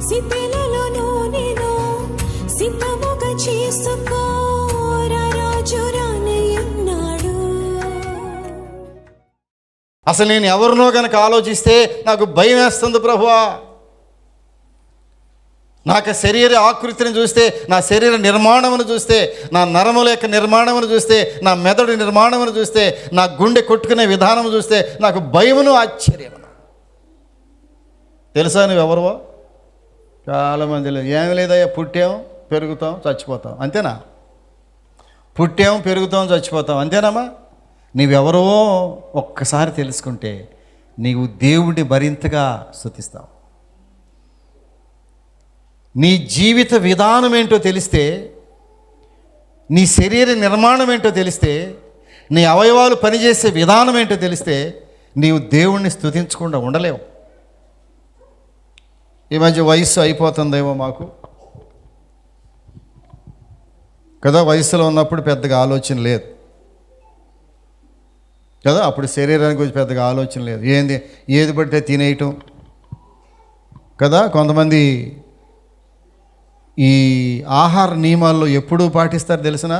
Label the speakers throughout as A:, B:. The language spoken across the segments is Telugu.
A: సితెలలో నూనెను సిద్ధముగా చేసుకో, రాజు రానయ్యున్నాడు.
B: అసలు నేను ఎవరినో కనుక ఆలోచిస్తే నాకు భయం వేస్తుంది ప్రభువా. నాకు శరీర ఆకృతిని చూస్తే, నా శరీర నిర్మాణమును చూస్తే, నా నరముల యొక్క నిర్మాణమును చూస్తే, నా మెదడు నిర్మాణమును చూస్తే, నా గుండె కొట్టుకునే విధానం చూస్తే నాకు భయమును ఆశ్చర్యమును. తెలుసా నువ్వెవరవో? చాలామంది లేదు. ఏమి లేదయ్యా, పుట్టాం పెరుగుతాం చచ్చిపోతాం అంతేనా? పుట్టాం పెరుగుతాం చచ్చిపోతాం అంతేనమ్మా? నీవెవరో ఒక్కసారి తెలుసుకుంటే నీవు దేవుడిని మరింతగా స్తుతిస్తావు. నీ జీవిత విధానం ఏంటో తెలిస్తే, నీ శరీర నిర్మాణం ఏంటో తెలిస్తే, నీ అవయవాలు పనిచేసే విధానం ఏంటో తెలిస్తే నీవు దేవుణ్ణి స్తుతించకుండా ఉండలేవు. ఈ మధ్య వయస్సు అయిపోతుందేమో మాకు కదా. వయసులో ఉన్నప్పుడు పెద్దగా ఆలోచన లేదు కదా. అప్పుడు శరీరానికి గురించి పెద్దగా ఆలోచన లేదు. ఏది పడితే తినేయటం కదా. కొంతమంది ఈ ఆహార నియమాల్లో ఎప్పుడూ పాటిస్తారు తెలిసిన,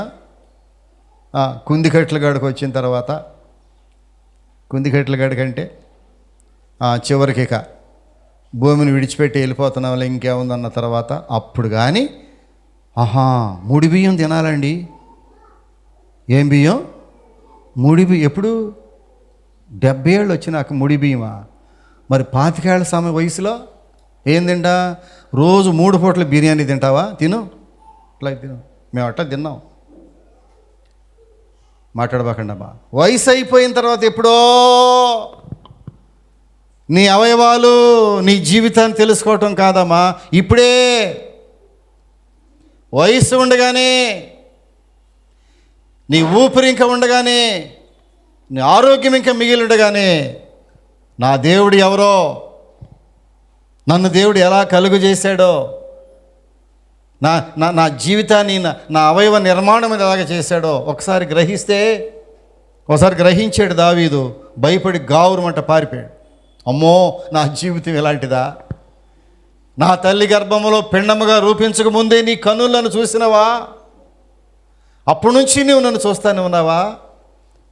B: కుందికట్ల గడికి వచ్చిన తర్వాత, కుందికట్ల గడికంటే చివరికి ఇక భూమిని విడిచిపెట్టి వెళ్ళిపోతున్నాం ఇంకేముందన్న తర్వాత అప్పుడు కానీ ముడి బియ్యం తినాలండి. ఏం బియ్యం? ముడి బియ్యం. ఎప్పుడు? 70 ఏళ్ళు వచ్చినాక ముడి బియ్యమా? మరి 25 ఏళ్ల వయసులో ఏం తింటా? రోజు 3 పూటల బిర్యానీ తింటావా? తిను, అట్లా తిను. మేము అట్లా తిన్నాం. మాట్లాడబాకండి అమ్మా. వయసు అయిపోయిన తర్వాత ఎప్పుడో నీ అవయవాలు నీ జీవితాన్ని తెలుసుకోవటం కాదమ్మా, ఇప్పుడే. వయసు ఉండగానే, నీ ఊపిరి ఇంకా ఉండగానే, నీ ఆరోగ్యం ఇంకా మిగిలి ఉండగానే నా దేవుడు ఎవరో, నన్ను దేవుడు ఎలా కలుగు చేశాడో, నా నా నా జీవితాన్ని నా అవయవ నిర్మాణం ఎలాగ చేశాడో ఒకసారి గ్రహిస్తే, ఒకసారి గ్రహించాడు దావీదు. భయపడి గావురమంట పారిపోయాడు. అమ్మో, నా జీవితం ఎలాంటిదా? నా తల్లి గర్భములో పిండముగా రూపించక ముందే నీ కన్నులను చూసినవా? అప్పటి నుంచి నువ్వు నన్ను చూస్తానే ఉన్నావా?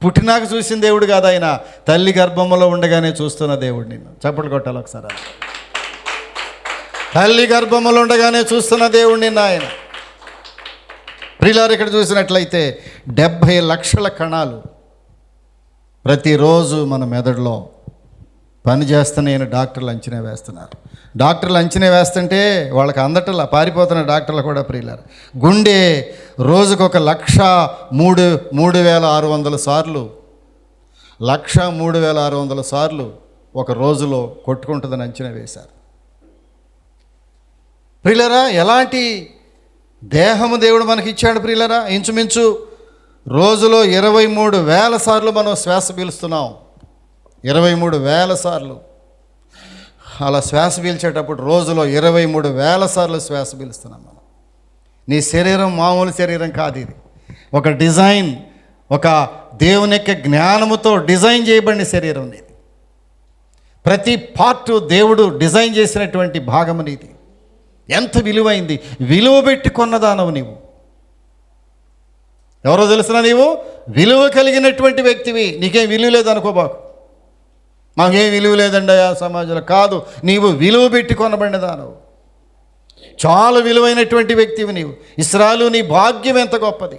B: పుట్టినాక చూసిన దేవుడు కాదు ఆయన, తల్లి గర్భములో ఉండగానే చూస్తున్న దేవుడు. నిన్ను చప్పట్లు కొట్టాలి ఒకసారి. తల్లి గర్భములో ఉండగానే చూస్తున్న దేవుడు నిన్న ఆయన. ప్రియులారు, ఇక్కడ చూసినట్లయితే 70 లక్షల కణాలు ప్రతిరోజు మన మెదడులో పనిచేస్తున్నాయని డాక్టర్లు అంచనా వేస్తున్నారు. డాక్టర్లు అంచనా వేస్తుంటే వాళ్ళకి అందటలా పారిపోతున్న డాక్టర్లు కూడా. ప్రియులారు, గుండె రోజుకొక 1,03,600 సార్లు, 1,03,600 సార్లు ఒక రోజులో కొట్టుకుంటుందని అంచనా వేశారు. ప్రియులరా, ఎలాంటి దేహము దేవుడు మనకి ఇచ్చాడు ప్రియులరా? ఇంచుమించు రోజులో 23,000 సార్లు మనం శ్వాస పీలుస్తున్నాం. 23,000 సార్లు. అలా శ్వాస పీల్చేటప్పుడు రోజులో 23,000 సార్లు శ్వాస పీలుస్తున్నాం మనం. నీ శరీరం మామూలు శరీరం కాదు. ఇది ఒక డిజైన్, ఒక దేవుని యొక్క జ్ఞానముతో డిజైన్ చేయబడిన శరీరం ఇది. ప్రతి పార్ట్ దేవుడు డిజైన్ చేసినటువంటి భాగము నీది. ఎంత విలువైంది! విలువ పెట్టి కొన్నదానవు నీవు. ఎవరో తెలుసునా? నీవు విలువ కలిగినటువంటి వ్యక్తివి. నీకేం విలువ లేదనుకోబాకు. మాకేం విలువ లేదండి ఆ సమాజంలో. కాదు, నీవు విలువ పెట్టి కొనబడిన దానవు. చాలా విలువైనటువంటి వ్యక్తివి నీవు. ఇశ్రాయేలు, నీ భాగ్యం ఎంత గొప్పది!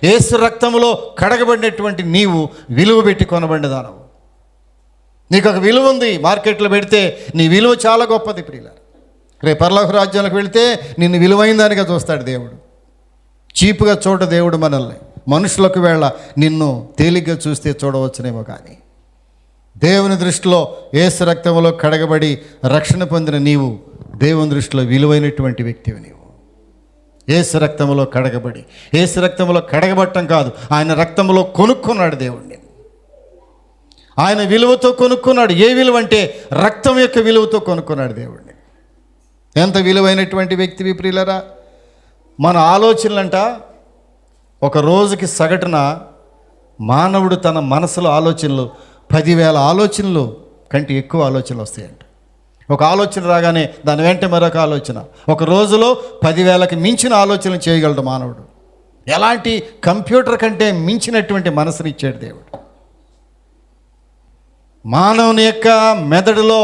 B: యేసు రక్తములో కడగబడినటువంటి నీవు విలువ పెట్టి కొనబడిన దానవు. నీకు ఒక విలువ ఉంది. మార్కెట్లో పెడితే నీ విలువ చాలా గొప్పది ప్రియులారా. రేపు పరలోక రాజ్యానికి వెళితే నిన్ను విలువైన దానిగా చూస్తాడు దేవుడు. చీపుగా చూడ దేవుడు మనల్ని. మనుషులకు వేళ నిన్ను తేలిగ్గా చూస్తే చూడవచ్చునేమో, కానీ దేవుని దృష్టిలో యేసు రక్తంలో కడగబడి రక్షణ పొందిన నీవు దేవుని దృష్టిలో విలువైనటువంటి వ్యక్తివి నీవు. యేసు రక్తంలో కడగబడి, యేసు రక్తంలో కడగబట్టం కాదు, ఆయన రక్తంలో కొనుక్కున్నాడు దేవుడిని. ఆయన విలువతో కొనుక్కున్నాడు. ఏ విలువ అంటే రక్తం యొక్క విలువతో కొనుక్కున్నాడు దేవుడిని. ఎంత విలువైనటువంటి వ్యక్తివి ప్రియులరా. మన ఆలోచనలంట ఒక రోజుకి సగటున మానవుడు తన మనసులో ఆలోచనలు 10,000 ఆలోచనలు కంటే ఎక్కువ ఆలోచనలు వస్తాయంట. ఒక ఆలోచన రాగానే దాని వెంట మరొక ఆలోచన. ఒక రోజులో 10,000కి మించిన ఆలోచనలు చేయగలడు మానవుడు. ఎలాంటి కంప్యూటర్ కంటే మించినటువంటి మనసుని ఇచ్చాడు దేవుడు. మానవుని యొక్క మెదడులో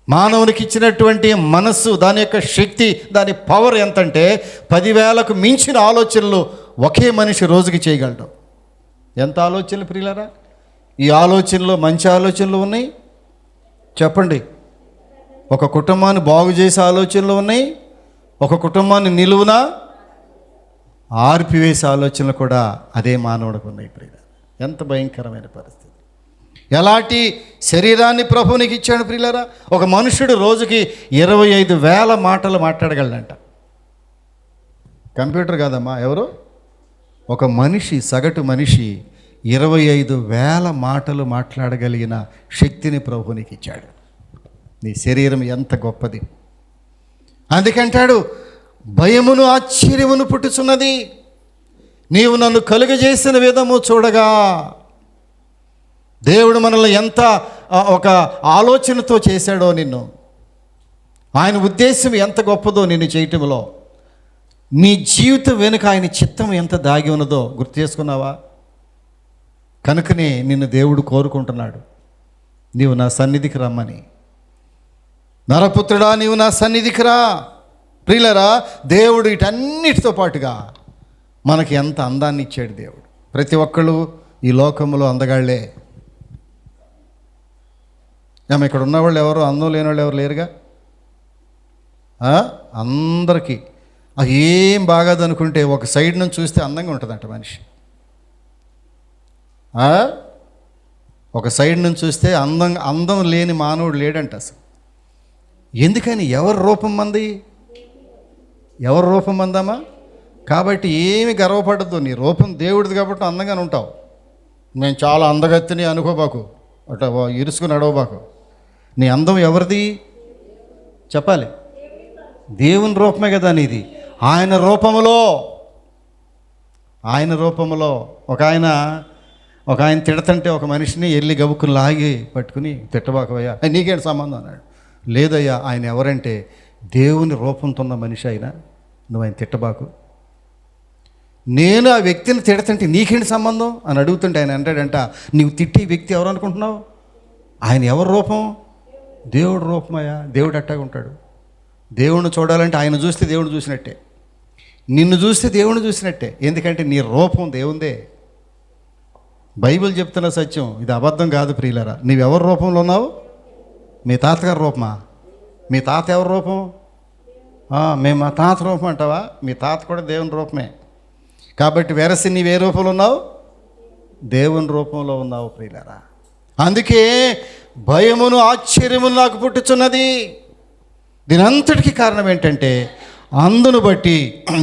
B: మానవునికి ఇచ్చినటువంటి మనస్సు, దాని యొక్క శక్తి, దాని పవర్ ఎంతంటే 10,000కు మించిన ఆలోచనలు ఒకే మనిషి రోజుకి చేయగలడు. ఎంత ఆలోచనలు ప్రియులారా! ఈ ఆలోచనలో మంచి ఆలోచనలు ఉన్నాయి చెప్పండి. ఒక కుటుంబాన్ని బాగు చేసే ఆలోచనలు ఉన్నాయి, ఒక కుటుంబాన్ని నిలువున ఆర్పివేసే ఆలోచనలు కూడా అదే మానవుడికి ఉన్నాయి ప్రియులారా. ఎంత భయంకరమైన పరిస్థితి! ఎలాంటి శరీరాన్ని ప్రభువు నీకు ఇచ్చాడు ప్రియులారా! ఒక మనుషుడు రోజుకి 25,000 మాటలు మాట్లాడగలడంట. కంప్యూటర్ కాదమ్మా, ఎవరు? ఒక మనిషి, సగటు మనిషి 25,000 మాటలు మాట్లాడగలిగిన శక్తిని ప్రభువు నీకు ఇచ్చాడు. నీ శరీరం ఎంత గొప్పది! అందుకంటాడు, భయమును ఆశ్చర్యమును పుట్టుచున్నది నీవు నన్ను కలుగజేసిన విధము చూడగా. దేవుడు మనల్ని ఎంత ఒక ఆలోచనతో చేశాడో నిన్ను, ఆయన ఉద్దేశం ఎంత గొప్పదో నిన్ను చేయటంలో, నీ జీవితం వెనుక ఆయన చిత్తం ఎంత దాగి ఉన్నదో గుర్తు చేసుకున్నావా? కనుకనే నిన్ను దేవుడు కోరుకుంటున్నాడు, నీవు నా సన్నిధికి రమ్మని. నరపుత్రుడా, నీవు నా సన్నిధికి రా. ప్రియులరా, దేవుడు వీటన్నిటితో పాటుగా మనకి ఎంత అందాన్ని ఇచ్చాడు దేవుడు. ప్రతి ఒక్కళ్ళు ఈ లోకంలో అందగాళ్లే. ఇక్కడ ఉన్నవాళ్ళు ఎవరు అందం లేని వాళ్ళు ఎవరు లేరుగా. అందరికీ అది ఏం బాగాదనుకుంటే ఒక సైడ్ నుంచి చూస్తే అందంగా ఉంటుందంట మనిషి. ఒక సైడ్ నుంచి చూస్తే అందం లేని మానవుడు లేడంట అసలు. ఎందుకని? ఎవరి రూపం మంది? ఎవరి రూపం మందమ్మా? కాబట్టి ఏమి గర్వపడద్దు, నీ రూపం దేవుడిది కాబట్టి అందంగానే ఉంటావు. నేను చాలా అందగత్తిని అనుకోబాకు, అట ఇరుసుకుని నడవబాకు. నీ అందం ఎవరిది చెప్పాలి? దేవుని రూపమే కదా నీది. ఆయన రూపములో ఒక ఆయన తిడతంటే ఒక మనిషిని వెళ్ళి గబుక్కుని లాగి పట్టుకుని, తిట్టబాకవయ్యా, నీకేంటి సంబంధం అన్నాడు. లేదయ్యా, ఆయన ఎవరంటే దేవుని రూపంతో ఉన్న మనిషి అయినా, నువ్వు ఆయన తిట్టబాకు. నేను ఆ వ్యక్తిని తిడతంటే నీకేంటి సంబంధం అని అడుగుతుంటే ఆయన అంటాడంట, నీవు తిట్టి వ్యక్తి ఎవరు అనుకుంటున్నావు? ఆయన ఎవరి రూపం? దేవుడు రూపమయ్యా. దేవుడు అట్టాగా ఉంటాడు. దేవుణ్ణి చూడాలంటే ఆయన చూస్తే దేవుడు చూసినట్టే, నిన్ను చూస్తే దేవుణ్ణి చూసినట్టే. ఎందుకంటే నీ రూపం దేవుందే. బైబిల్ చెప్తున్న సత్యం, ఇది అబద్ధం కాదు ప్రియులారా. నీవెవరి రూపంలో ఉన్నావు? మీ తాతగారి రూపమా? మీ తాత ఎవరి రూపం? మేము మా తాత రూపం అంటావా? మీ తాత కూడా దేవుని రూపమే. కాబట్టి వెరసి నీవే రూపంలో ఉన్నావు? దేవుని రూపంలో ఉన్నావు ప్రియులారా. అందుకే భయమును ఆశ్చర్యమును నాకు పుట్టుచున్నది. దీనంతటికీ కారణం ఏంటంటే, అందును బట్టి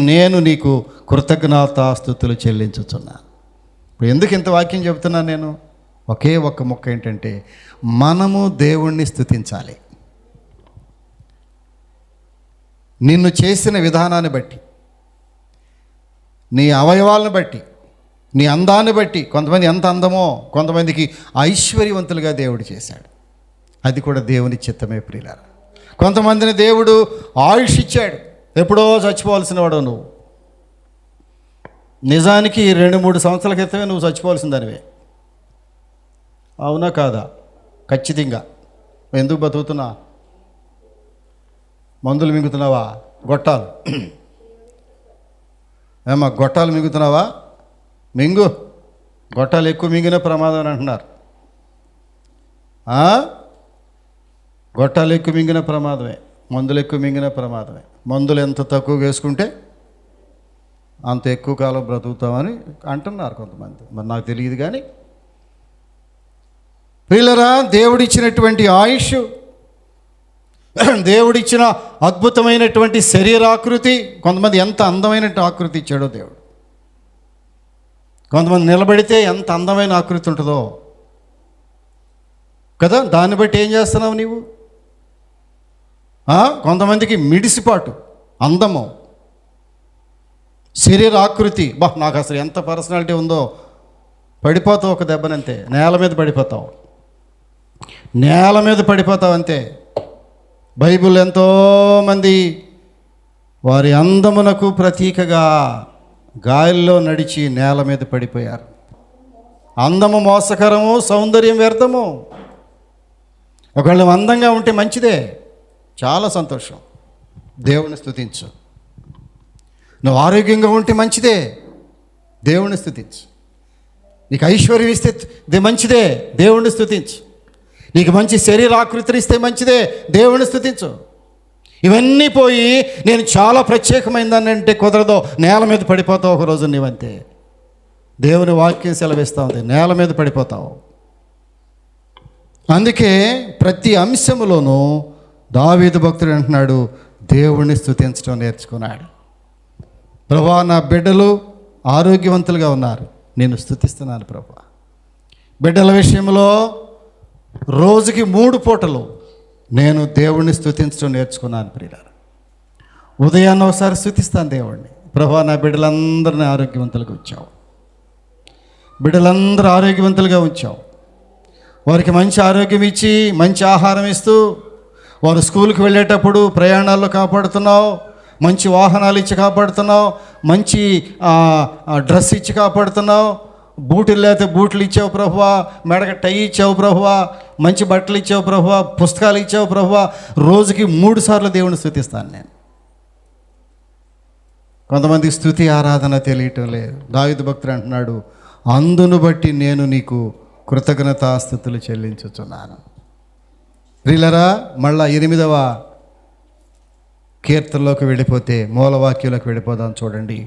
B: నేను నీకు కృతజ్ఞతాస్తుతులు చెల్లించుచున్నా. ఇప్పుడు ఎందుకు ఇంత వాక్యం చెబుతున్నాను నేను? ఒకే ఒక్క మొక్క ఏంటంటే, మనము దేవుణ్ణి స్తుతించాలి. నిన్ను చేసిన విధానాన్ని బట్టి, నీ అవయవాలను బట్టి, నీ అందాన్ని బట్టి. కొంతమంది ఎంత అందమో, కొంతమందికి ఐశ్వర్యవంతులుగా దేవుడు చేశాడు. అది కూడా దేవుని చిత్తమే ప్రియులారా. కొంతమందిని దేవుడు ఆయుష్ ఇచ్చాడు. ఎప్పుడో చచ్చిపోవాల్సిన వాడు నువ్వు. నిజానికి 2-3 సంవత్సరాల క్రితమే నువ్వు చచ్చిపోవాల్సిన దానివే. అవునా కాదా? ఖచ్చితంగా. ఎందుకు బతుకుతున్నా? మందులు మింగుతున్నావా? గొట్టాలు ఏమా గొట్టాలు మింగుతున్నావా? మింగు. గొట్టాలు ఎక్కువ మింగిన ప్రమాదం అని అంటున్నారు. గొట్టాలు ఎక్కువ మింగిన ప్రమాదమే, మందులు ఎక్కువ మింగిన ప్రమాదమే. మందులు ఎంత తక్కువ వేసుకుంటే అంత ఎక్కువ కాలం బ్రతుకుతామని అంటున్నారు కొంతమంది. మరి నాకు తెలియదు కానీ ప్రియులరా, దేవుడిచ్చినటువంటి ఆయుష్, దేవుడిచ్చిన అద్భుతమైనటువంటి శరీరాకృతి. కొంతమంది ఎంత అందమైన ఆకృతి ఇచ్చాడో దేవుడు. కొంతమంది నిలబడితే ఎంత అందమైన ఆకృతి ఉంటుందో కదా. దాన్ని బట్టి ఏం చేస్తున్నావు నీవు? కొంతమందికి మిడిసిపాటు, అందము, శరీర ఆకృతి. నాకు అసలు ఎంత పర్సనాలిటీ ఉందో, పడిపోతావు ఒక దెబ్బనంతే, నేల మీద పడిపోతావు. నేల మీద పడిపోతావు అంతే. బైబిల్ ఎంతోమంది వారి అందమునకు ప్రతీకగా గాలిలో నడిచి నేల మీద పడిపోయారు. అందము మోసకరము, సౌందర్యం వ్యర్థము. ఒకవేళ అందంగా ఉంటే మంచిదే, చాలా సంతోషం, దేవుని స్తుతించు. నువ్వు ఆరోగ్యంగా ఉంటే మంచిదే, దేవుని స్తుతించు. నీకు ఐశ్వర్యం ఇస్తే మంచిదే, దేవుని స్తుతించు. నీకు మంచి శరీరాకృతిని ఇస్తే మంచిదే, దేవుని స్తుతించు. ఇవన్నీ పోయి నేను చాలా ప్రత్యేకమైందని అంటే కుదరదో, నేల మీద పడిపోతావు ఒకరోజు నీవంతే. దేవుని వాక్యం సెలవిస్తూ ఉంది, నేల మీద పడిపోతావు. అందుకే ప్రతి అంశములోనూ దావీదు భక్తుడు అంటున్నాడు, దేవుణ్ణి స్తుతించడం నేర్చుకున్నాడు. ప్రభువా, నా బిడ్డలు ఆరోగ్యవంతులుగా ఉన్నారు, నేను స్తుతిస్తున్నాను ప్రభువా. బిడ్డల విషయంలో రోజుకి 3 పూటలు నేను దేవుణ్ణి స్తుతించడం నేర్చుకున్నాను ప్రియులారా. ఉదయాన్నే ఒకసారి స్తుతిస్తాను దేవుణ్ణి. ప్రభువా, నా బిడ్డలందరినీ ఆరోగ్యవంతులుగా ఉంచావు, బిడ్డలందరూ ఆరోగ్యవంతులుగా ఉంచావు. వారికి మంచి ఆరోగ్యం ఇచ్చి మంచి ఆహారం ఇస్తూ వారు స్కూల్కి వెళ్ళేటప్పుడు ప్రయాణాల్లో కాపాడుతున్నావు, మంచి వాహనాలు ఇచ్చి కాపాడుతున్నావు, మంచి డ్రెస్ ఇచ్చి కాపాడుతున్నావు, బూట్లు లేకపోతే బూట్లు ఇచ్చావు ప్రభువా, మెడక టై ఇచ్చావు ప్రభువా, మంచి బట్టలు ఇచ్చావు ప్రభువా, పుస్తకాలు ఇచ్చావు ప్రభువా. రోజుకి 3 సార్లు దేవుని స్తుతిస్తాను నేను. కొంతమందికి స్తుతి ఆరాధన తెలియటం లేదు. దావీదు భక్తుడు అంటున్నాడు, అందును బట్టి నేను నీకు కృతజ్ఞతాస్తుతులు చెల్లించుచున్నాను. ప్రియులారా, మళ్ళా 8వ కీర్తనలోకి వెళ్ళిపోతే, మూలవాక్యంలోకి వెళ్ళిపోదాం చూడండి.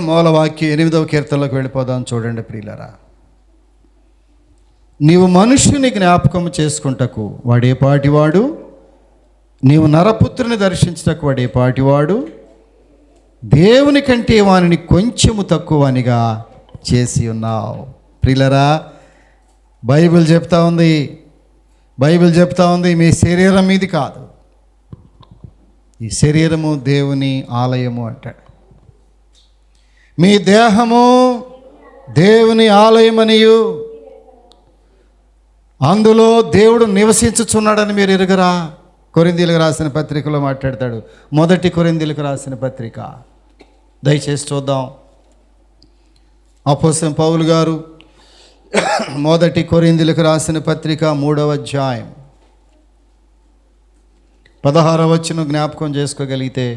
B: మూలవాక్యం 8వ కీర్తనలోకి వెళ్ళిపోదాం చూడండి ప్రియులారా. నీవు మనుష్యుని జ్ఞాపకం చేసుకుంటకు వాడే పాటివాడు, నీవు నరపుత్రుని దర్శించుటకు వాడే పాటివాడు, దేవుని కంటే వానిని కొంచెము తక్కువనిగా చేసి ఉన్నావు. ప్రియులారా, బైబిల్ చెప్తా ఉంది మీ శరీరం మీది కాదు, ఈ శరీరము దేవుని ఆలయము అంటాడు. మీ దేహము దేవుని ఆలయమనియు అందులో దేవుడు నివసించుచున్నాడని మీరు ఎరుగరా. కొరింథీయులకు రాసిన పత్రికలో మాట్లాడతాడు. 1 కొరింథీయులకు రాసిన పత్రిక దయచేసి చూద్దాం. అపోస్తలుడైన పౌలు గారు 1 కొరింథీయులకు రాసిన పత్రిక 3వ అధ్యాయం 16వ వచనం జ్ఞాపకం చేసుకోగలిగితే,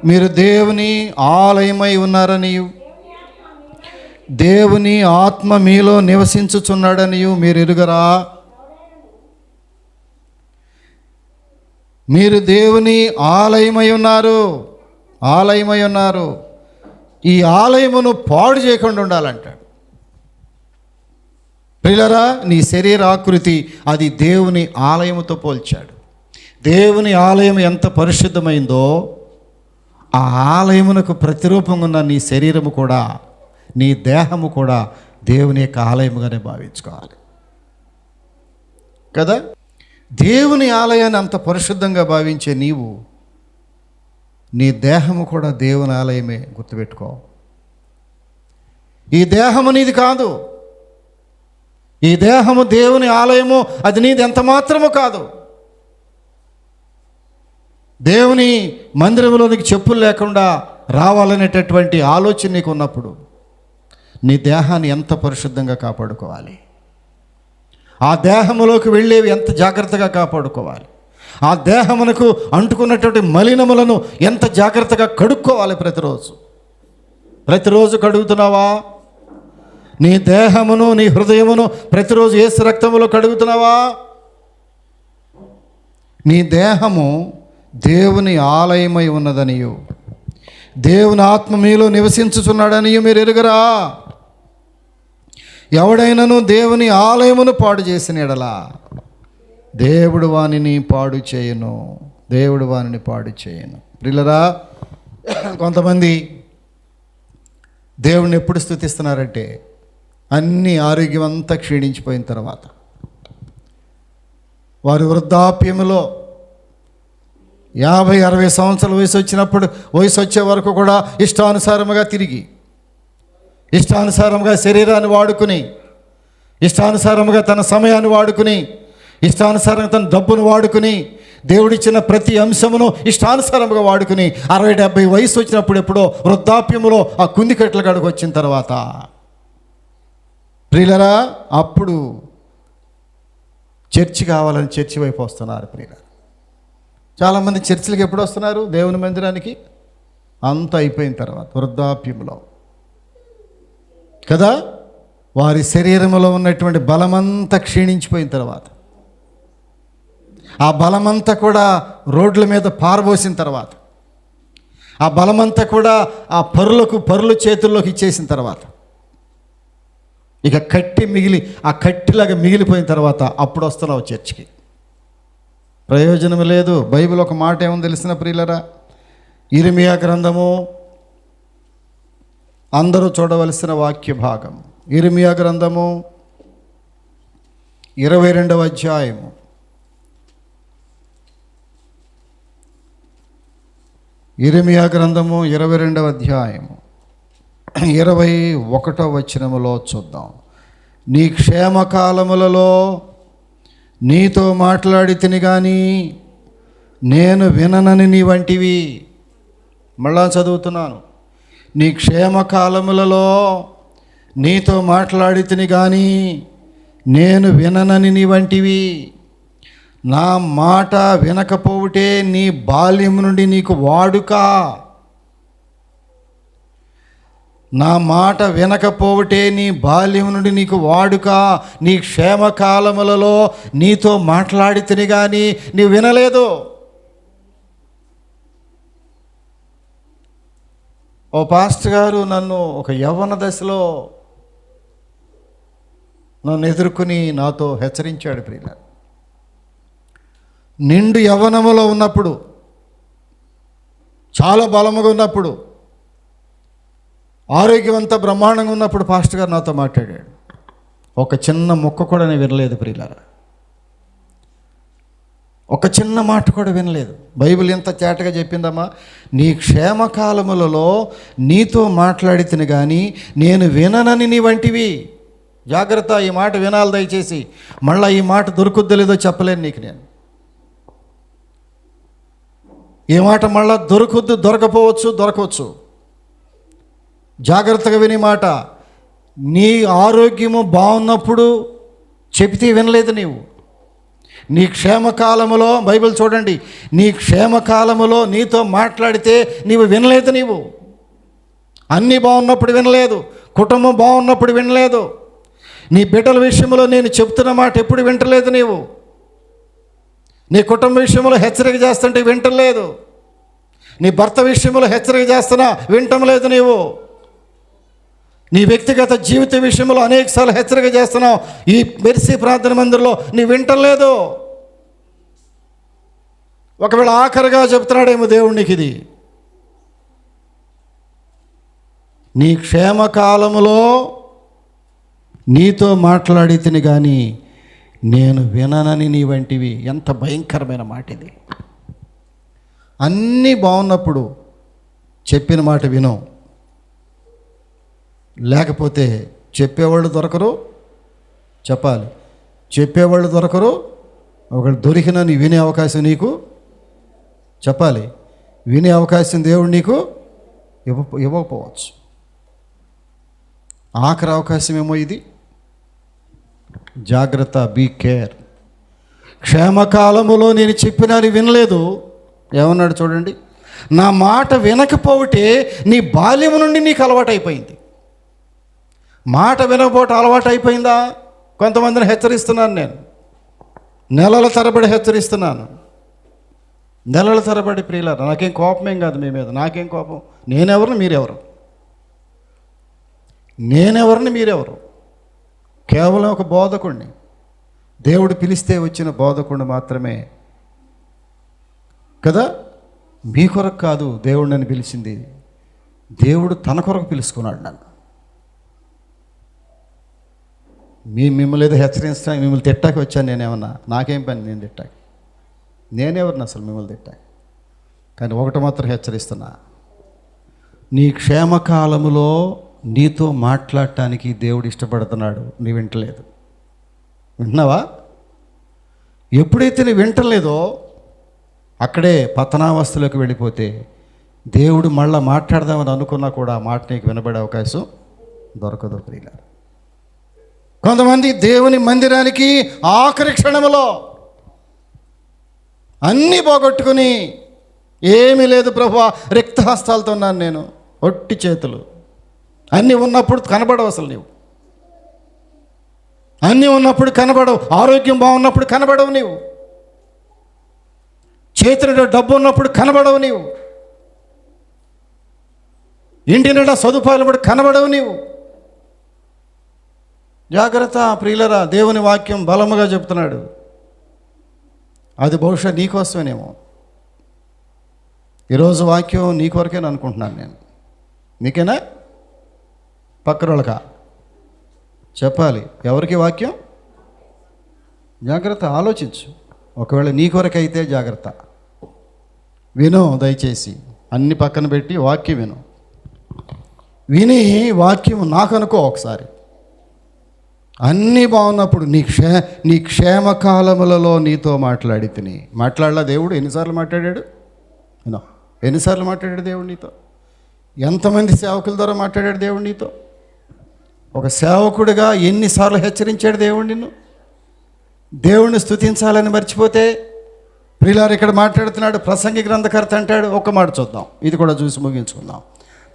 B: మీరు దేవుని ఆలయమై ఉన్నారనియు దేవుని ఆత్మ మీలో నివసించుచున్నాడనియు మీరు ఎరుగరా. మీరు దేవుని ఆలయమై ఉన్నారు. ఈ ఆలయమును పాడు చేయకుండా ఉండాలంటాడు. ప్రియులారా, నీ శరీర ఆకృతి అది దేవుని ఆలయముతో పోల్చాడు. దేవుని ఆలయం ఎంత పరిశుద్ధమైందో ఆ ఆలయమునకు ప్రతిరూపంగా ఉన్న నీ శరీరము కూడా, నీ దేహము కూడా దేవుని యొక్క ఆలయముగానే భావించుకోవాలి కదా. దేవుని ఆలయాన్ని అంత పరిశుద్ధంగా భావించే నీవు, నీ దేహము కూడా దేవుని ఆలయమే, గుర్తుపెట్టుకో. ఈ దేహము నీది కాదు, ఈ దేహము దేవుని ఆలయము, అది నీది ఎంత మాత్రము కాదు. దేవుని మందిరంలోనికి చెప్పులు లేకుండా రావాలనేటటువంటి ఆలోచన నీకు ఉన్నప్పుడు నీ దేహాన్ని ఎంత పరిశుద్ధంగా కాపాడుకోవాలి, ఆ దేహములోకి వెళ్ళేవి ఎంత జాగ్రత్తగా కాపాడుకోవాలి, ఆ దేహమునకు అంటుకున్నటువంటి మలినములను ఎంత జాగ్రత్తగా కడుక్కోవాలి. ప్రతిరోజు కడుగుతున్నావా? నీ దేహమును, నీ హృదయమును ప్రతిరోజు యేసు రక్తములో కడుగుతున్నావా? నీ దేహము దేవుని ఆలయమై ఉన్నదనియు దేవుని ఆత్మ మీలో నివసించుచున్నాడనియు మీరు ఎరుగరా. ఎవడైనను దేవుని ఆలయమును పాడు చేసిన ఎడల దేవుడు వానిని పాడు చేయను. ప్రియులారా, కొంతమంది దేవుడిని ఎప్పుడు స్తుతిస్తున్నారంటే అన్ని ఆరోగ్యం అంతా క్షీణించిపోయిన తర్వాత, వారి వృద్ధాప్యములో 50-60 సంవత్సరాల వయసు వచ్చే వరకు కూడా ఇష్టానుసారముగా తిరిగి, ఇష్టానుసారంగా శరీరాన్ని వాడుకుని, ఇష్టానుసారంగా తన సమయాన్ని వాడుకుని, ఇష్టానుసారంగా తన డబ్బును వాడుకుని, దేవుడిచ్చిన ప్రతి అంశమును ఇష్టానుసారంగా వాడుకుని 60-70 వయసు వచ్చినప్పుడు ఎప్పుడో వృద్ధాప్యములో ఆ కుందికట్ల కాడికి వచ్చిన తర్వాత ప్రియులరా అప్పుడు చర్చి కావాలని చర్చి వైపు వస్తున్నారు. ప్రియుల చాలామంది చర్చిలకు ఎప్పుడు వస్తున్నారు? దేవుని మందిరానికి అంత అయిపోయిన తర్వాత, వృద్ధాప్యంలో కదా. వారి శరీరంలో ఉన్నటువంటి బలమంతా క్షీణించిపోయిన తర్వాత, ఆ బలమంతా కూడా రోడ్ల మీద పారబోసిన తర్వాత, ఆ బలమంతా కూడా ఆ పరుల చేతుల్లోకి ఇచ్చేసిన తర్వాత, ఇక ఆ కట్టిలాగా మిగిలిపోయిన తర్వాత అప్పుడు వస్తున్నావు చర్చికి. ప్రయోజనం లేదు. బైబిల్ ఒక మాట ఏమో తెలిసిన ప్రియులరా, ఇర్మియా గ్రంథము అందరూ చూడవలసిన వాక్య భాగం. ఇర్మియా గ్రంథము 22వ అధ్యాయము. ఇర్మియా గ్రంథము 22వ అధ్యాయము 21వ వచనములో చూద్దాం. నీ క్షేమకాలములలో నీతో మాట్లాడి తిని కానీ నేను విననని నీ వంటివి. మళ్ళా చదువుతున్నాను. నీ క్షేమకాలములలో నీతో మాట్లాడి తిని కానీ నేను విననని నీ వంటివి. నా మాట వినకపోవుటే నీ బాల్యం నుండి నీకు వాడుక. నా మాట వినకపోవటే నీ బాల్యం నుండి నీకు వాడుక. నీ క్షేమకాలములలో నీతో మాట్లాడి తిని కానీ నీవు వినలేదు. ఓ పాస్టర్ గారు నన్ను ఒక యవ్వన దశలో నన్ను ఎదుర్కొని నాతో హెచ్చరించాడు. ప్రియుల నిండు యవ్వనములో ఉన్నప్పుడు, చాలా బలముగా ఉన్నప్పుడు, ఆరోగ్యవంత బ్రహ్మాండంగా ఉన్నప్పుడు పాస్టర్ గారు నాతో మాట్లాడాడు. ఒక చిన్న మొక్క కూడా నేను వినలేదు ప్రియులారా, ఒక చిన్న మాట కూడా వినలేదు. బైబిల్ ఎంత చేటగా చెప్పిందమ్మా, నీ క్షేమకాలములలో నీతో మాట్లాడి తిని కానీ నేను విననని నీ వంటివి. జాగ్రత్త, ఈ మాట వినాలి దయచేసి. మళ్ళీ ఈ మాట దొరుకుద్దో లేదో చెప్పలేను నీకు నేను. ఈ మాట మళ్ళా దొరకవచ్చు. జాగ్రత్తగా విని మాట. నీ ఆరోగ్యము బాగున్నప్పుడు చెబితే వినలేదు నీవు. నీ క్షేమకాలములో, బైబిల్ చూడండి, నీ క్షేమకాలములో నీతో మాట్లాడితే నీవు వినలేదు. నీవు అన్నీ బాగున్నప్పుడు వినలేదు, కుటుంబం బాగున్నప్పుడు వినలేదు, నీ బిడ్డల విషయంలో నేను చెప్తున్న మాట ఎప్పుడు వింటలేదు. నీవు నీ కుటుంబ విషయంలో హెచ్చరిక చేస్తుంటే వింటలేదు, నీ భర్త విషయంలో హెచ్చరిక చేస్తున్నా వింటం లేదు. నీవు నీ వ్యక్తిగత జీవిత విషయంలో అనేకసార్లు హెచ్చరిక చేస్తున్నావు. ఈ మెర్సీ ప్రార్థన మందిరంలో నీ వింటలేదు. ఒకవేళ ఆఖరిగా చెప్తున్నాడేమో దేవుడు నీకు ఇది. నీ క్షేమకాలములో నీతో మాట్లాడి తిని కానీ నేను విననని నీ వంటివి. ఎంత భయంకరమైన మాట ఇది. అన్నీ బాగున్నప్పుడు చెప్పిన మాట విను, లేకపోతే చెప్పేవాళ్ళు దొరకరు. చెప్పాలి, చెప్పేవాళ్ళు దొరకరు. ఒకళ్ళు దొరికినా నీ వినే అవకాశం నీకు, చెప్పాలి, వినే అవకాశం దేవుడు నీకు ఇవ్వకపోవచ్చు. ఆఖరి అవకాశం ఏమో ఇది. జాగ్రత్త, బీ కేర్. క్షేమకాలములో నేను చెప్పినా నీ వినలేదు. ఏమన్నాడు చూడండి, నా మాట వినకపోతే నీ బాల్యం నుండి నీకు అలవాటు అయిపోయింది. మాట వినకపోవటం అలవాటు అయిపోయిందా? కొంతమందిని హెచ్చరిస్తున్నాను నేను, నెలల తరబడి హెచ్చరిస్తున్నాను, నెలల తరబడి. ప్రియులారా, నాకేం కోపమేం కాదు మీ మీద. నాకేం కోపం? నేనెవరిని మీరెవరు? నేనెవరిని మీరెవరు? కేవలం ఒక బోధకుడిని, దేవుడు పిలిస్తే వచ్చిన బోధకుడిని మాత్రమే కదా. మీ కొరకు కాదు దేవుడు నన్ను పిలిచింది, దేవుడు తన కొరకు పిలుచుకున్నాడు నన్ను. మిమ్మల్ని ఏదో హెచ్చరించడానికి, మిమ్మల్ని తిట్టాకి వచ్చాను నేనేమన్నా? నాకేం పని నేను తిట్టాకి? నేనెవరిని అసలు మిమ్మల్ని తిట్టాకి? కానీ ఒకటి మాత్రం హెచ్చరిస్తున్నా, నీ క్షేమకాలములో నీతో మాట్లాడటానికి దేవుడు ఇష్టపడుతున్నాడు, నీ వింటలేదు. వింటున్నావా? ఎప్పుడైతే నువ్వు వింటలేదో అక్కడే పతనావస్థలోకి వెళ్ళిపోతే దేవుడు మళ్ళీ మాట్లాడదామని అనుకున్నా కూడా ఆ మాట నీకు వినబడే అవకాశం దొరకదు ప్రియులారా. కొంతమంది దేవుని మందిరానికి ఆఖరి క్షణంలో అన్నీ పోగొట్టుకుని, ఏమీ లేదు ప్రభువా, రిక్తహస్తాలతో ఉన్నాను నేను, ఒట్టి చేతులు. అన్నీ ఉన్నప్పుడు కనబడవు, అసలు నీవు అన్నీ ఉన్నప్పుడు కనబడవు, ఆరోగ్యం బాగున్నప్పుడు కనబడవు నీవు, చేతిలో డబ్బు ఉన్నప్పుడు కనబడవు నీవు, ఇంటి నిండా సదుపాయాలు పడి కనబడవు నీవు. జాగ్రత్త ప్రియులరా, దేవుని వాక్యం బలముగా చెప్తున్నాడు. అది బహుశా నీకోసమేనేమో. ఈరోజు వాక్యం నీ కొరకేనా అనుకుంటున్నాను నేను. నీకేనా? పక్కరోళ్ళకా చెప్పాలి. ఎవరికి వాక్యం? జాగ్రత్త, ఆలోచించు. ఒకవేళ నీ కొరకైతే జాగ్రత్త, విను దయచేసి. అన్ని పక్కన పెట్టి వాక్యం విను. విని వాక్యం నాకు అనుకో ఒకసారి. అన్నీ బాగున్నప్పుడు నీ క్షేమకాలములలో నీతో మాట్లాడి తిని మాట్లాడలా దేవుడు? ఎన్నిసార్లు మాట్లాడాడు? ఎన్నిసార్లు మాట్లాడాడు దేవుడు నీతో? ఎంతమంది సేవకుల ద్వారా మాట్లాడాడు దేవుడు నీతో? ఒక సేవకుడిగా ఎన్నిసార్లు హెచ్చరించాడు దేవుడు నిన్ను? దేవుణ్ణి స్తుతించాలని మర్చిపోతే ప్రియులారు ఇక్కడ మాట్లాడుతున్నాడు. ప్రసంగి గ్రంథకర్త అంటాడు. ఒక్క మాట చూద్దాం, ఇది కూడా చూసి ముగించుకుందాం.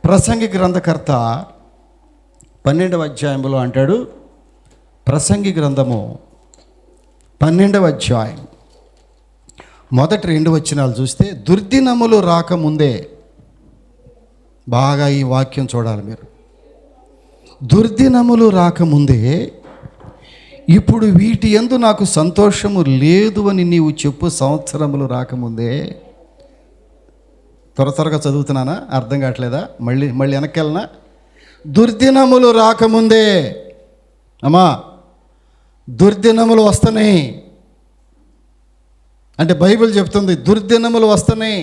B: ప్రసంగి గ్రంథకర్త 12వ అధ్యాయంలో అంటాడు. ప్రసంగి గ్రంథము 12వ అధ్యాయం మొదటి 2 వచనాలు చూస్తే, దుర్దినములు రాకముందే, బాగా ఈ వాక్యం చూడాలి మీరు. దుర్దినములు రాకముందే ఇప్పుడు వీటి యందు నాకు సంతోషము లేదు అని నీవు చెప్పు. సంవత్సరములు రాకముందే. త్వరగా చదువుతున్నానా? అర్థం కావట్లేదా? మళ్ళీ వెనక్కి వెళ్ళనా? దుర్దినములు రాకముందే, అమ్మా దుర్దినములు వస్తున్నాయి అంటే బైబిల్ చెప్తుంది దుర్దినములు వస్తున్నాయి,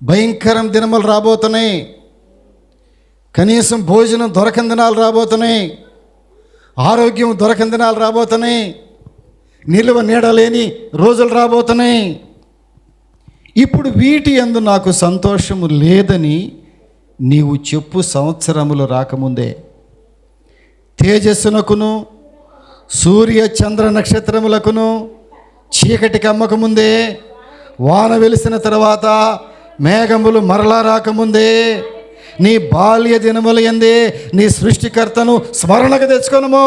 B: భయంకరం దినములు రాబోతున్నాయి, కనీసం భోజనం దొరకని దినాలు రాబోతున్నాయి, ఆరోగ్యం దొరకని దినాలు రాబోతున్నాయి, నిలువ నీడలేని రోజులు రాబోతున్నాయి. ఇప్పుడు వీటి యందు నాకు సంతోషము లేదని నీవు చెప్పు. సంవత్సరములు రాకముందే, తేజస్సునకును సూర్య చంద్ర నక్షత్రములకును చీకటి కమ్మకముందే, వాన వెలిసిన తర్వాత మేఘములు మరలా రాకముందే, నీ బాల్య దినముల యందే నీ సృష్టికర్తను స్మరణకు తెచ్చుకొనుము.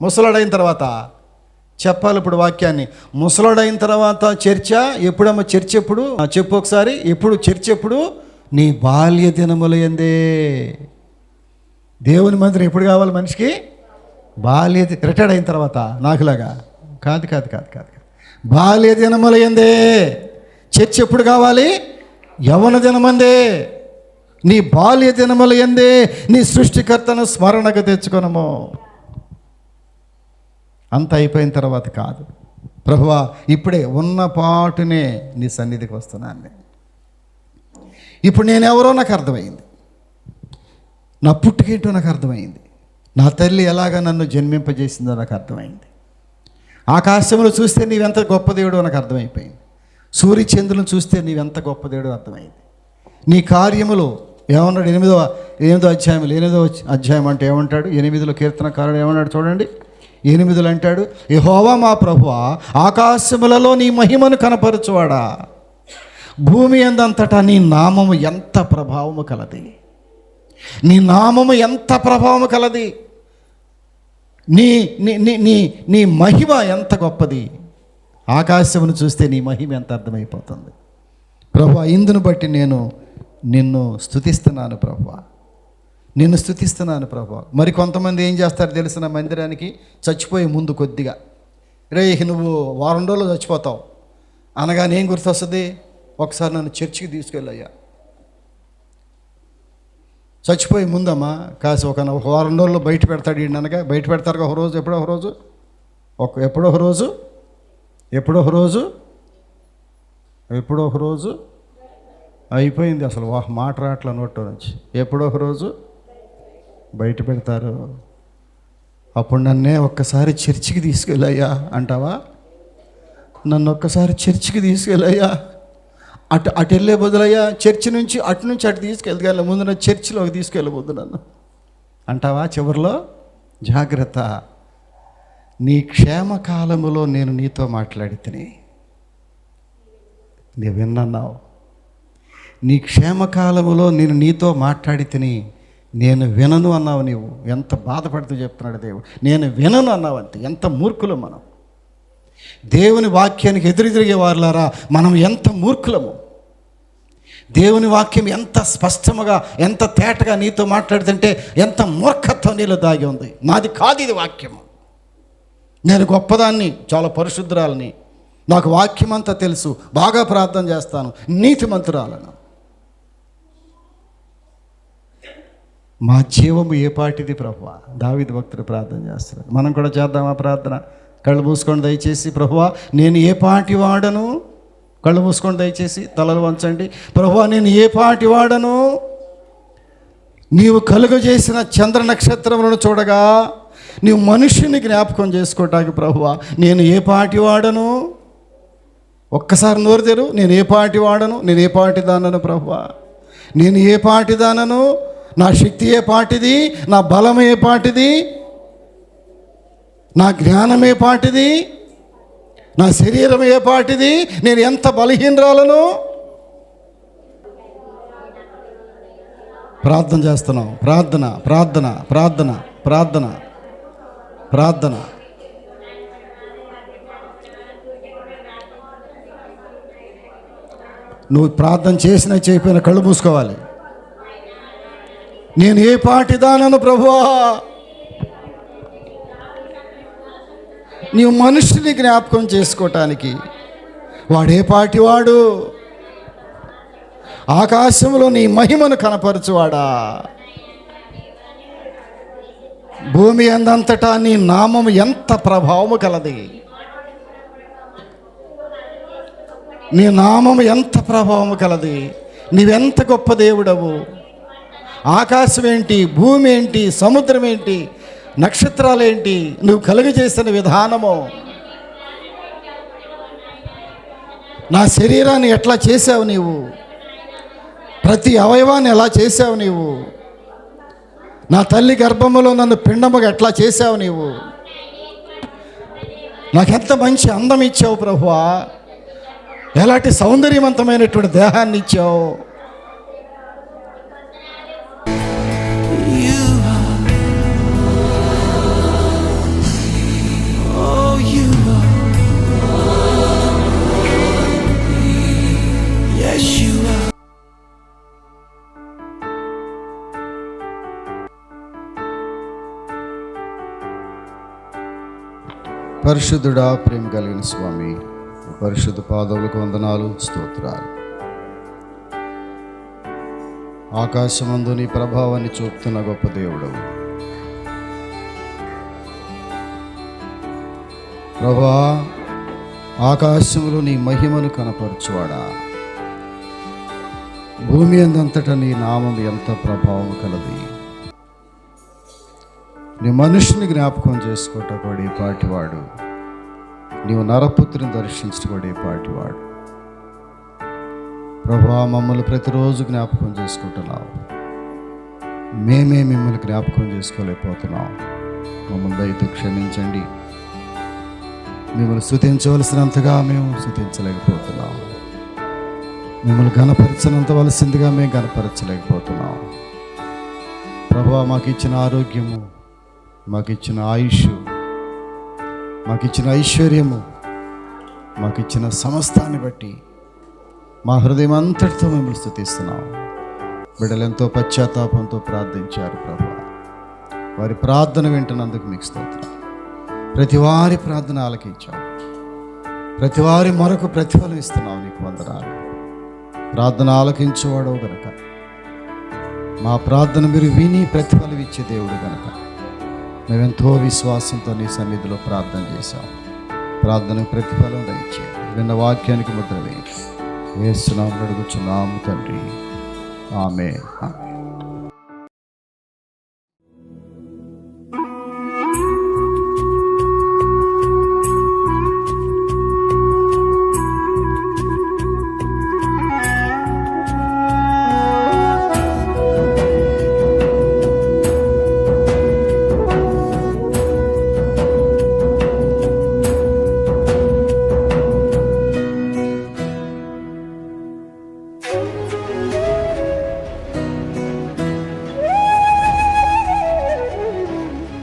B: ముసలాడైన తర్వాత చెప్పాలి ఇప్పుడు వాక్యాన్ని. ముసలాడైన తర్వాత చర్చ ఎప్పుడమ్మా? చర్చ ఎప్పుడు? చెప్పు ఒకసారి. ఎప్పుడు చర్చ? ఎప్పుడు? నీ బాల్య దినముల యందే. దేవుని మందిరం ఎప్పుడు కావాలి మనిషికి? రిటైర్డ్ అయిన తర్వాత. నాకులాగా కాదు. బాల్య దినముల యందే చర్చ ఎప్పుడు కావాలి? యవ్వన దినమందే. నీ బాల్య దినముల యందే నీ సృష్టికర్తను స్మరణకు తెచ్చుకొనుము. అంత అయిపోయిన తర్వాత కాదు. ప్రభువా ఇప్పుడే ఉన్న పాటునే నీ సన్నిధికి వస్తున్నాను. ఇప్పుడు నేను ఎవరో నాకు అర్థమైంది, నా పుట్టుకేంటో నాకు అర్థమైంది, నా తల్లి ఎలాగా నన్ను జన్మింపజేసిందో నాకు అర్థమైంది. ఆకాశంలో చూస్తే నీవెంత గొప్ప దేవుడో నాకు అర్థమైపోయింది. సూర్యచంద్రులను చూస్తే నీవెంత గొప్ప దేవుడో అర్థమైంది. నీ కార్యములు ఏమన్నాడు? 8వ అధ్యాయం అంటే ఏమంటాడు? 8లో కీర్తనకారుడు ఏమన్నాడు చూడండి. 8 అంటాడు, యెహోవా మా ప్రభువా, ఆకాశములలో నీ మహిమను కనపరచువాడా, భూమి అందంతటా నీ నామము ఎంత ప్రభావము కలది. నీ నామము ఎంత ప్రభావము కలది. నీ నీ నీ నీ మహిమ ఎంత గొప్పది. ఆకాశమును చూస్తే నీ మహిమ ఎంత అర్థమైపోతుంది. ప్రభువా ఇందును బట్టి నేను నిన్ను స్తుతిస్తున్నాను ప్రభువా, నిన్ను స్తుతిస్తున్నాను ప్రభువా. మరి కొంతమంది ఏం చేస్తారు తెలిసిన? మందిరానికి చచ్చిపోయే ముందు కొద్దిగా, రే నువ్వు వారం రోజులు చచ్చిపోతావు అనగానే ఏం గుర్తొస్తుంది? ఒకసారి నన్ను చర్చికి తీసుకెళ్ళయ్యా. చచ్చిపోయే ముందమ్మా కాసి ఒక వారం రోజుల్లో బయట పెడతాడు ఈయన అనగా. బయట పెడతారు ఒక రోజు, ఎప్పుడో ఒక రోజు అయిపోయింది. అసలు మాట రాట్ల నోట్లో నుంచి. ఎప్పుడో ఒక రోజు బయట పెడతారు. అప్పుడు నన్నే ఒక్కసారి చర్చికి తీసుకెళ్ళయ్యా అంటావా? నన్ను ఒక్కసారి చర్చికి తీసుకెళ్ళయ్యా, అటు వెళ్ళే బదులయ్యా, చర్చి నుంచి అటు తీసుకెళ్తే ముందు నా చర్చిలోకి తీసుకెళ్ళబోద్దు నన్ను అంటావా? చివరిలో జాగ్రత్త, నీ క్షేమకాలములో నేను నీతో మాట్లాడితేనే నీవు విన్నావు. నీ క్షేమకాలములో నేను నీతో మాట్లాడితేనే నేను వినను అన్నావు. నీవు ఎంత బాధపడుతూ చెప్తున్నాడు దేవుడు, నేను వినను అన్నావు. అంతే, ఎంత మూర్ఖులం మనం. దేవుని వాక్యానికి ఎదురుతిరిగే వారులారా మనం ఎంత మూర్ఖులము. దేవుని వాక్యం ఎంత స్పష్టముగా, ఎంత తేటగా నీతో మాట్లాడుతుంటే ఎంత మూర్ఖత్వం నీలో దాగి ఉంది. నాది కాదు ఇది వాక్యము, నేను గొప్పదాన్ని, చాలా పరిశుద్ధురాలని, నాకు వాక్యం అంతా తెలుసు, బాగా ప్రార్థన చేస్తాను, నీతిమంతురాలను. మా జీవము ఏ పాటిది ప్రభువా? దావీదు భక్తుడు ప్రార్థన చేస్తున్నాడు. మనం కూడా చేద్దామా ప్రార్థన? కళ్ళు మూసుకోండి దయచేసి. ప్రభువా నేను ఏ పాటి వాడను? కళ్ళు మూసుకోండి దయచేసి, తలలు వంచండి. ప్రభువా నేను ఏ పాటి వాడను? నీవు కలుగజేసిన చంద్ర నక్షత్రములను చూడగా నీవు మనుష్యుని జ్ఞాపకం చేసుకోవటానికి ప్రభువా నేను ఏ పాటి వాడను? ఒక్కసారి నోరు తెరు. నేను ఏ పాటి వాడను? నేను ఏ పాటి దానను ప్రభువా? నేను ఏ పాటి దానను? నా శక్తి ఏ పాటిది? నా బలం ఏ పాటిది? నా జ్ఞానం ఏ పాటిది? నా శరీరం ఏ పాటిది? నేను ఎంత బలహీనరాలను? ప్రార్థన చేస్తున్నాం. ప్రార్థన ప్రార్థన ప్రార్థన ప్రార్థన ప్రార్థన. నువ్వు ప్రార్థన చేసినా చేయకపోయినా కళ్ళు మూసుకోవాలి. నేను ఏ పాటిదానను ప్రభువా? నీవు మనుషుని జ్ఞాపకం చేసుకోవటానికి వాడే పాటివాడు? ఆకాశంలో నీ మహిమను కనపరచువాడా? భూమి అందంతటా నీ నామము ఎంత ప్రభావము కలది. నీ నామము ఎంత ప్రభావము కలది. నీవెంత గొప్ప దేవుడవు. ఆకాశం ఏంటి, భూమి ఏంటి, సముద్రం ఏంటి, నక్షత్రాలేంటి, నువ్వు కలుగజేసిన విధానము, నా శరీరాన్ని ఎట్లా చేసావు నీవు, ప్రతి అవయవాన్ని ఎలా చేసావు నీవు, నా తల్లి గర్భములో నన్ను పిండముగా ఎట్లా చేసావు నీవు, నాకెంత మంచి అందం ఇచ్చావు ప్రభువా, ఎలాంటి సౌందర్యవంతమైనటువంటి దేహాన్ని ఇచ్చావు. పరిశుద్ధుడా, ప్రేమ కలిగిన స్వామి, పరిశుద్ధ పాదములకు వందనాలు, స్తోత్రాలు. ఆకాశమందు నీ ప్రభావాన్ని చూపుతున్న గొప్ప దేవుడవు ప్రభా. ఆకాశంలో నీ మహిమను కనపరచువాడా, భూమి అందంతటా నీ నామం ఎంత ప్రభావం కలది. నీ మనుషుని జ్ఞాపకం చేసుకోవటం ఏ పాటివాడు, నీవు నరపుత్రిని దర్శించడం ఏ పాటివాడు. ప్రభా మమ్మల్ని ప్రతిరోజు జ్ఞాపకం చేసుకుంటున్నావు, మేమే మిమ్మల్ని జ్ఞాపకం చేసుకోలేకపోతున్నాం. మమ్మల్ని దయతో క్షమించండి. మిమ్మల్ని స్తుతించవలసినంతగా మేము స్తుతించలేకపోతున్నాం, మిమ్మల్ని గణపరచనంత వలసిందిగా మేము గణపరచలేకపోతున్నాం. ప్రభా మాకు ఇచ్చిన ఆరోగ్యము, మాకు ఇచ్చిన ఆయుష్, మాకు ఇచ్చిన ఐశ్వర్యము, మాకు ఇచ్చిన సమస్తాన్ని బట్టి మా హృదయం అంతటితో మిమ్మల్ని స్తుతిస్తున్నాం. బిడ్డలెంతో పశ్చాత్తాపంతో ప్రార్థించారు ప్రభు, వారి ప్రార్థన వింటున్నందుకు మీకు స్తోత్రం. ప్రతి వారి ప్రార్థన ఆలకించావు, ప్రతి వారి మరొక ప్రతిఫలం ఇస్తున్నావు, నీకు వందనాలు. ప్రార్థన ఆలకించేవాడవు గనక, మా ప్రార్థన మీరు విని ప్రతిఫలం ఇచ్చే దేవుడు గనక మేమెంతో విశ్వాసంతో నీ సన్నిధిలో ప్రార్థన చేశాం. ప్రార్థనకు ప్రతిఫలం దయచే, విన్న వాక్యానికి ముద్ర వేయించు. యేసు నామములో అడుగుచున్నాము తండ్రి, ఆమేన్.